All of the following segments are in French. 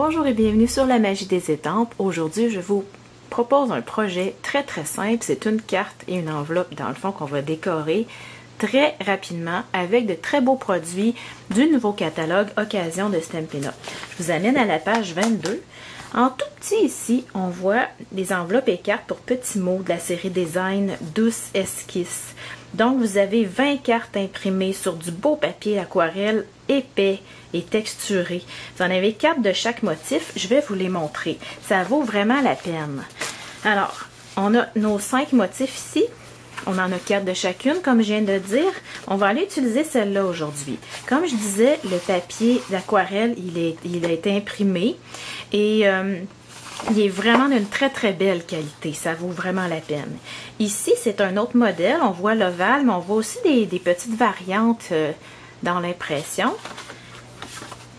Bonjour et bienvenue sur la magie des étampes. Aujourd'hui, je vous propose un projet très simple. C'est une carte et une enveloppe dans le fond qu'on va décorer très rapidement avec de très beaux produits du nouveau catalogue Occasion de Stampin' Up. Je vous amène à la page 22. En tout petit ici, on voit des enveloppes et cartes pour petits mots de la série Design Douce Esquisse. Donc, vous avez 20 cartes imprimées sur du beau papier aquarelle épais et texturé. Vous en avez 4 de chaque motif. Je vais vous les montrer. Ça vaut vraiment la peine. Alors, on a nos 5 motifs ici. On en a 4 de chacune, comme je viens de dire. On va aller utiliser celle-là aujourd'hui. Comme je disais, le papier d'aquarelle, il a été imprimé et il est vraiment d'une très belle qualité. Ça vaut vraiment la peine. Ici, c'est un autre modèle. On voit l'ovale, mais on voit aussi des petites variantes dans l'impression.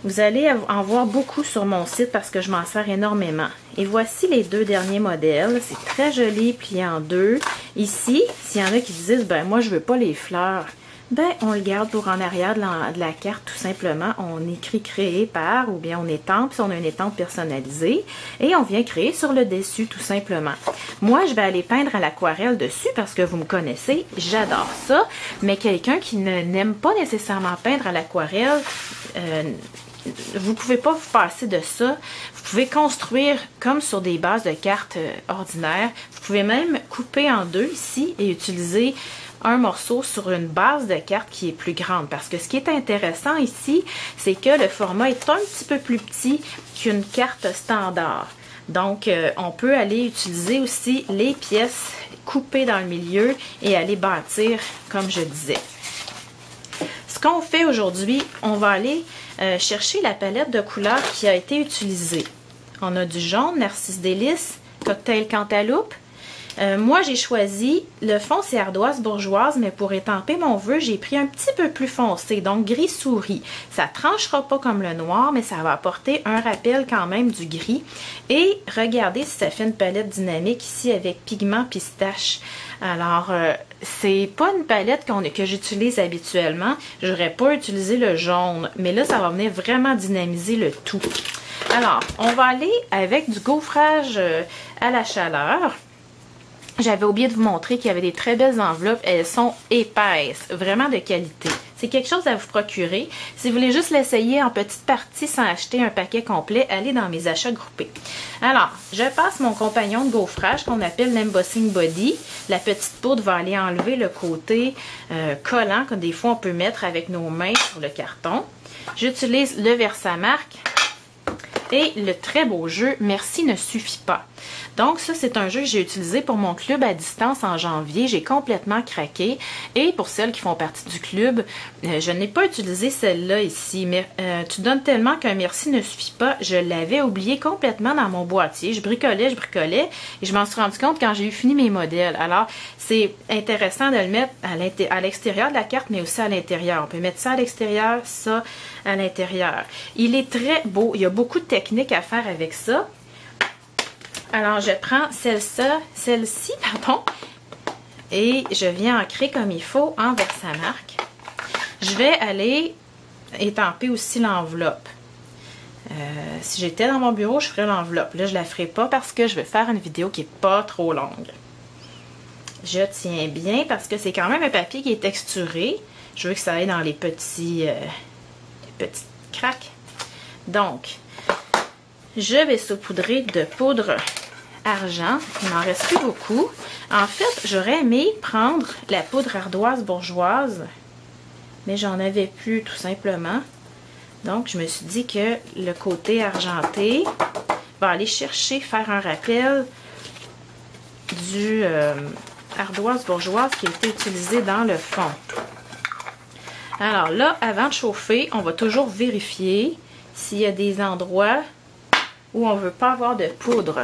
Vous allez en voir beaucoup sur mon site parce que je m'en sers énormément. Et voici les 2 derniers modèles. C'est très joli, plié en 2. Ici, s'il y en a qui disent, ben moi je veux pas les fleurs, ben on le garde pour en arrière de la carte tout simplement. On écrit créer par ou bien on étampe si on a une étampe personnalisée et on vient créer sur le dessus tout simplement. Moi je vais aller peindre à l'aquarelle dessus parce que vous me connaissez, j'adore ça. Mais quelqu'un qui n'aime pas nécessairement peindre à l'aquarelle, vous ne pouvez pas vous passer de ça. Vous pouvez construire comme sur des bases de cartes ordinaires. Vous pouvez même couper en 2 ici et utiliser un morceau sur une base de carte qui est plus grande. Parce que ce qui est intéressant ici, c'est que le format est un petit peu plus petit qu'une carte standard. Donc, on peut aller utiliser aussi les pièces coupées dans le milieu et aller bâtir, comme je disais. Ce qu'on fait aujourd'hui, on va aller chercher la palette de couleurs qui a été utilisée. On a du jaune, Narcisse Délice, Cocktail Cantaloupe. Moi, j'ai choisi, le fond c'est ardoise bourgeoise, mais pour étamper mon vœu, j'ai pris un petit peu plus foncé, donc gris souris. Ça tranchera pas comme le noir, mais ça va apporter un rappel quand même du gris. Et regardez si ça fait une palette dynamique ici avec pigment pistache. Alors, c'est pas une palette que j'utilise habituellement. J'aurais pas utilisé le jaune, mais là, ça va venir vraiment dynamiser le tout. Alors, on va aller avec du gaufrage à la chaleur. J'avais oublié de vous montrer qu'il y avait des très belles enveloppes. Elles sont épaisses, vraiment de qualité. C'est quelque chose à vous procurer. Si vous voulez juste l'essayer en petite partie sans acheter un paquet complet, allez dans mes achats groupés. Alors, je passe mon compagnon de gaufrage qu'on appelle l'Embossing Body. La petite poudre va aller enlever le côté collant que des fois on peut mettre avec nos mains sur le carton. J'utilise le Versamark. Et le très beau jeu Merci ne suffit pas. Donc ça, c'est un jeu que j'ai utilisé pour mon club à distance en janvier. J'ai complètement craqué. Et pour celles qui font partie du club, je n'ai pas utilisé celle-là ici. Mais tu donnes tellement qu'un merci ne suffit pas. Je l'avais oublié complètement dans mon boîtier. Je bricolais. Et je m'en suis rendu compte quand j'ai eu fini mes modèles. Alors, c'est intéressant de le mettre à l'extérieur de la carte, mais aussi à l'intérieur. On peut mettre ça à l'extérieur, ça à l'intérieur. Il est très beau. Il y a beaucoup de techniques à faire avec ça. Alors, je prends celle-ci, et je viens ancrer comme il faut en Versamark. Je vais aller étamper aussi l'enveloppe. Si j'étais dans mon bureau, je ferais l'enveloppe. Là, je la ferai pas parce que je vais faire une vidéo qui n'est pas trop longue. Je tiens bien parce que c'est quand même un papier qui est texturé. Je veux que ça aille dans les petites craques. Donc, je vais saupoudrer de poudre argent. Il m'en reste plus beaucoup. En fait, j'aurais aimé prendre la poudre ardoise bourgeoise, mais j'en avais plus tout simplement. Donc, je me suis dit que le côté argenté va aller faire un rappel du ardoise bourgeoise qui a été utilisé dans le fond. Alors là, avant de chauffer, on va toujours vérifier s'il y a des endroits où on ne veut pas avoir de poudre.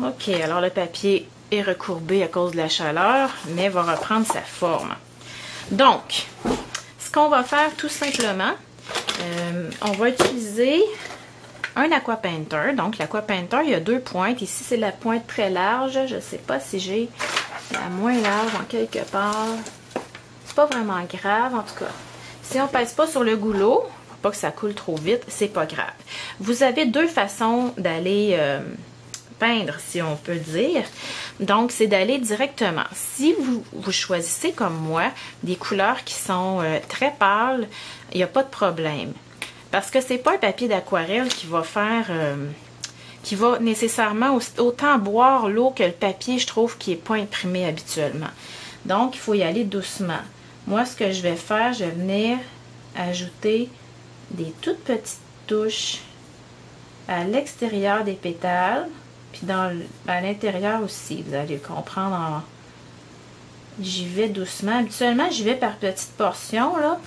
OK, alors le papier est recourbé à cause de la chaleur, mais va reprendre sa forme. Donc, ce qu'on va faire tout simplement, on va utiliser un Aqua Painter. Donc, l'Aqua Painter, il y a 2 pointes. Ici, c'est la pointe très large. Je ne sais pas si j'ai la moins large en quelque part. C'est pas vraiment grave, en tout cas. Si on ne pèse pas sur le goulot, pour pas que ça coule trop vite, c'est pas grave. Vous avez 2 façons d'aller peindre, si on peut dire. Donc, c'est d'aller directement. Si vous choisissez, comme moi, des couleurs qui sont très pâles, il n'y a pas de problème. Parce que c'est pas un papier d'aquarelle qui va faire... qui va nécessairement autant boire l'eau que le papier, je trouve, qui n'est pas imprimé habituellement. Donc, il faut y aller doucement. Moi, ce que je vais faire, je vais venir ajouter des toutes petites touches à l'extérieur des pétales, puis à l'intérieur aussi. Vous allez le comprendre. J'y vais doucement. Habituellement, j'y vais par petites portions, là.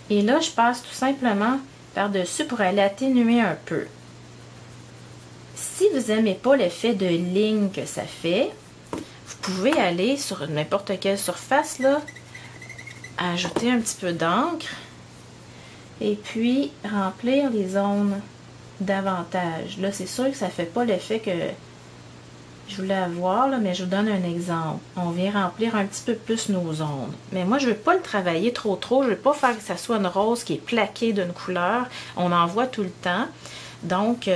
Et là, je passe tout simplement par-dessus pour aller atténuer un peu. Si vous n'aimez pas l'effet de ligne que ça fait, vous pouvez aller sur n'importe quelle surface, là, ajouter un petit peu d'encre et puis remplir les zones davantage. Là, c'est sûr que ça ne fait pas l'effet que je voulais avoir, là, mais je vous donne un exemple. On vient remplir un petit peu plus nos zones. Mais moi, je ne veux pas le travailler trop. Je ne veux pas faire que ça soit une rose qui est plaquée d'une couleur. On en voit tout le temps. Donc,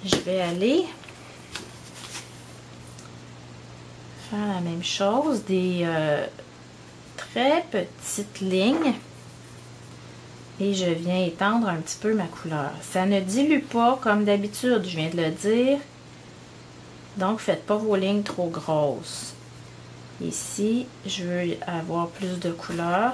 je vais aller faire la même chose. Des très petites lignes. Et je viens étendre un petit peu ma couleur. Ça ne dilue pas comme d'habitude, je viens de le dire. Donc, faites pas vos lignes trop grosses. Ici, je veux avoir plus de couleur.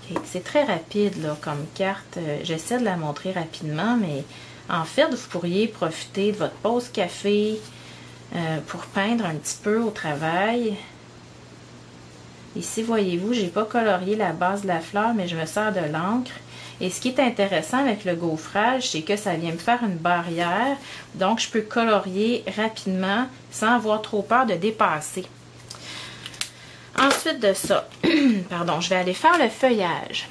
Okay. C'est très rapide là, comme carte. J'essaie de la montrer rapidement, mais en fait, vous pourriez profiter de votre pause café pour peindre un petit peu au travail. Ici, voyez-vous, j'ai pas colorié la base de la fleur, mais je me sers de l'encre. Et ce qui est intéressant avec le gaufrage, c'est que ça vient me faire une barrière. Donc, je peux colorier rapidement sans avoir trop peur de dépasser. Ensuite de ça, pardon, je vais aller faire le feuillage.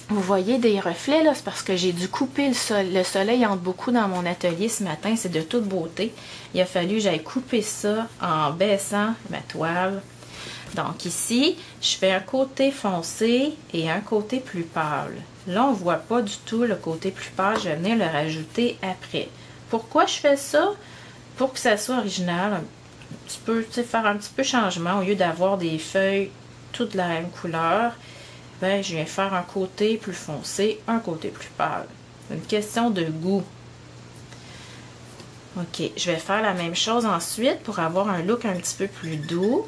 Vous voyez des reflets, là, c'est parce que j'ai dû couper le soleil entre beaucoup dans mon atelier ce matin. C'est de toute beauté. Il a fallu que j'aille couper ça en baissant ma toile. Donc ici, je fais un côté foncé et un côté plus pâle. Là, on ne voit pas du tout le côté plus pâle. Je vais venir le rajouter après. Pourquoi je fais ça? Pour que ça soit original, un petit peu, tu sais, faire un petit peu changement. Au lieu d'avoir des feuilles toutes de la même couleur, ben, je viens faire un côté plus foncé, un côté plus pâle. C'est une question de goût. Ok, je vais faire la même chose ensuite pour avoir un look un petit peu plus doux.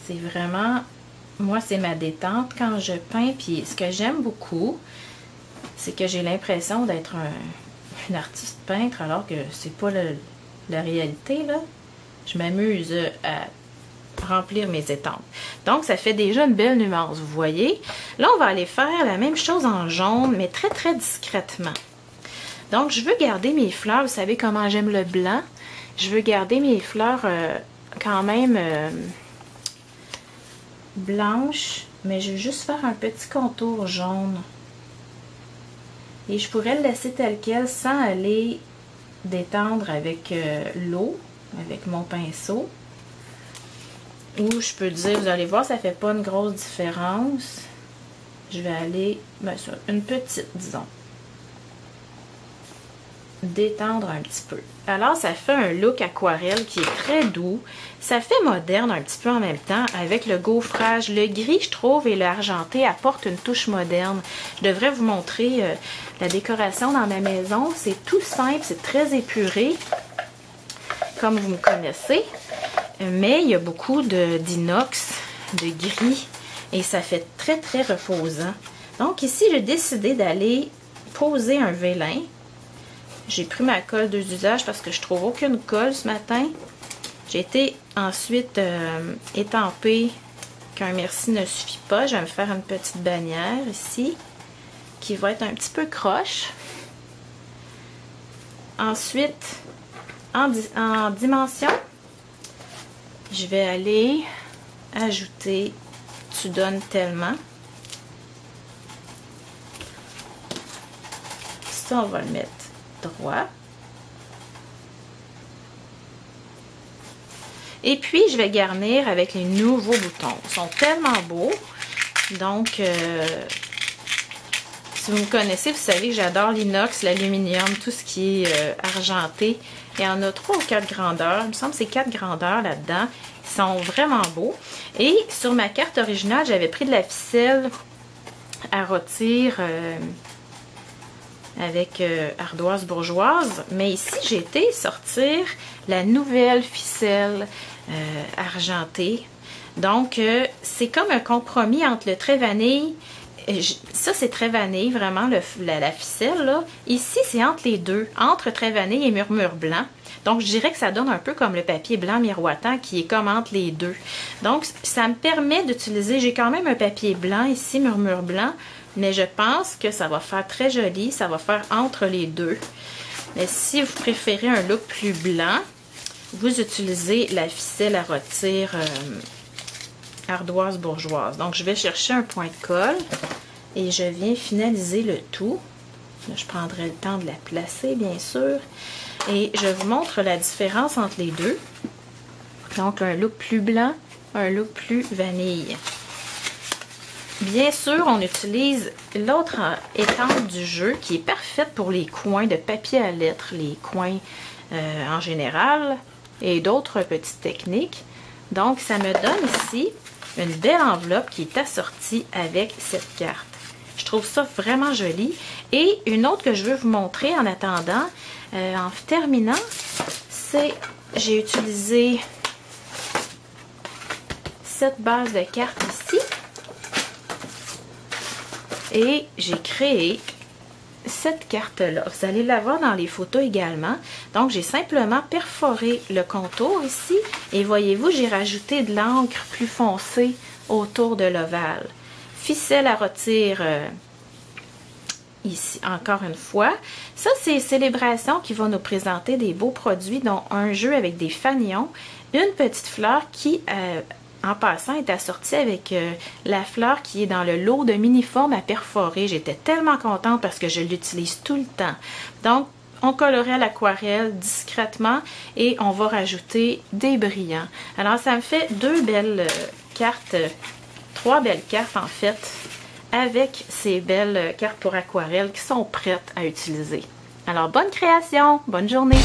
C'est vraiment, moi, c'est ma détente quand je peins. Puis ce que j'aime beaucoup, c'est que j'ai l'impression d'être une artiste peintre, alors que c'est pas la réalité, là. Je m'amuse à remplir mes étampes. Donc, ça fait déjà une belle nuance, vous voyez. Là, on va aller faire la même chose en jaune, mais très, très discrètement. Donc, je veux garder mes fleurs. Vous savez comment j'aime le blanc. Je veux garder mes fleurs quand même... blanche, mais je vais juste faire un petit contour jaune. Et je pourrais le laisser tel quel sans aller détendre avec l'eau, avec mon pinceau. Ou je peux dire, vous allez voir, ça fait pas une grosse différence. Je vais aller, ben, sur une petite, disons. Détendre un petit peu. Alors, ça fait un look aquarelle qui est très doux. Ça fait moderne un petit peu en même temps avec le gaufrage. Le gris, je trouve, et l'argenté apportent une touche moderne. Je devrais vous montrer la décoration dans ma maison. C'est tout simple, c'est très épuré, comme vous me connaissez. Mais il y a beaucoup d'inox, de gris, et ça fait très, très reposant. Donc ici, j'ai décidé d'aller poser un vélin. J'ai pris ma colle 2 usages parce que je trouve aucune colle ce matin. J'ai été ensuite étamper qu'un merci ne suffit pas. Je vais me faire une petite bannière ici qui va être un petit peu croche. Ensuite, en dimension, je vais aller ajouter « Tu donnes tellement ». Ça, on va le mettre droit. Et puis, je vais garnir avec les nouveaux boutons. Ils sont tellement beaux. Donc, si vous me connaissez, vous savez que j'adore l'inox, l'aluminium, tout ce qui est argenté. Il y en a 3 ou 4 grandeurs. Il me semble que c'est 4 grandeurs là-dedans. Ils sont vraiment beaux. Et sur ma carte originale, j'avais pris de la ficelle à rôtir avec ardoise bourgeoise. Mais ici, j'ai été sortir la nouvelle ficelle argentée. Donc, c'est comme un compromis entre le trait vanille. Ça, c'est trait vanille, vraiment, la ficelle, là. Ici, c'est entre les deux, entre trait vanille et murmure blanc. Donc, je dirais que ça donne un peu comme le papier blanc miroitant qui est comme entre les deux. Donc, ça me permet d'utiliser, j'ai quand même un papier blanc ici, murmure blanc, mais je pense que ça va faire très joli, ça va faire entre les deux. Mais si vous préférez un look plus blanc, vous utilisez la ficelle à rôtir ardoise bourgeoise. Donc, je vais chercher un point de colle et je viens finaliser le tout. Là, je prendrai le temps de la placer, bien sûr. Et je vous montre la différence entre les deux. Donc, un look plus blanc, un look plus vanille. Bien sûr, on utilise l'autre étampe du jeu qui est parfaite pour les coins de papier à lettres, les coins en général et d'autres petites techniques. Donc, ça me donne ici une belle enveloppe qui est assortie avec cette carte. Je trouve ça vraiment joli. Et une autre que je veux vous montrer en attendant, en terminant, c'est j'ai utilisé cette base de cartes ici. Et j'ai créé cette carte-là. Vous allez la voir dans les photos également. Donc, j'ai simplement perforé le contour ici. Et voyez-vous, j'ai rajouté de l'encre plus foncée autour de l'ovale. Ficelle à rôtir ici, encore une fois. Ça, c'est Célébration qui va nous présenter des beaux produits, dont un jeu avec des fanions, une petite fleur qui... en passant, est assortie avec la fleur qui est dans le lot de mini-formes à perforer. J'étais tellement contente parce que je l'utilise tout le temps. Donc, on colorait à l'aquarelle discrètement et on va rajouter des brillants. Alors, ça me fait 2 belles cartes, 3 belles cartes en fait, avec ces belles cartes pour aquarelle qui sont prêtes à utiliser. Alors, bonne création, bonne journée!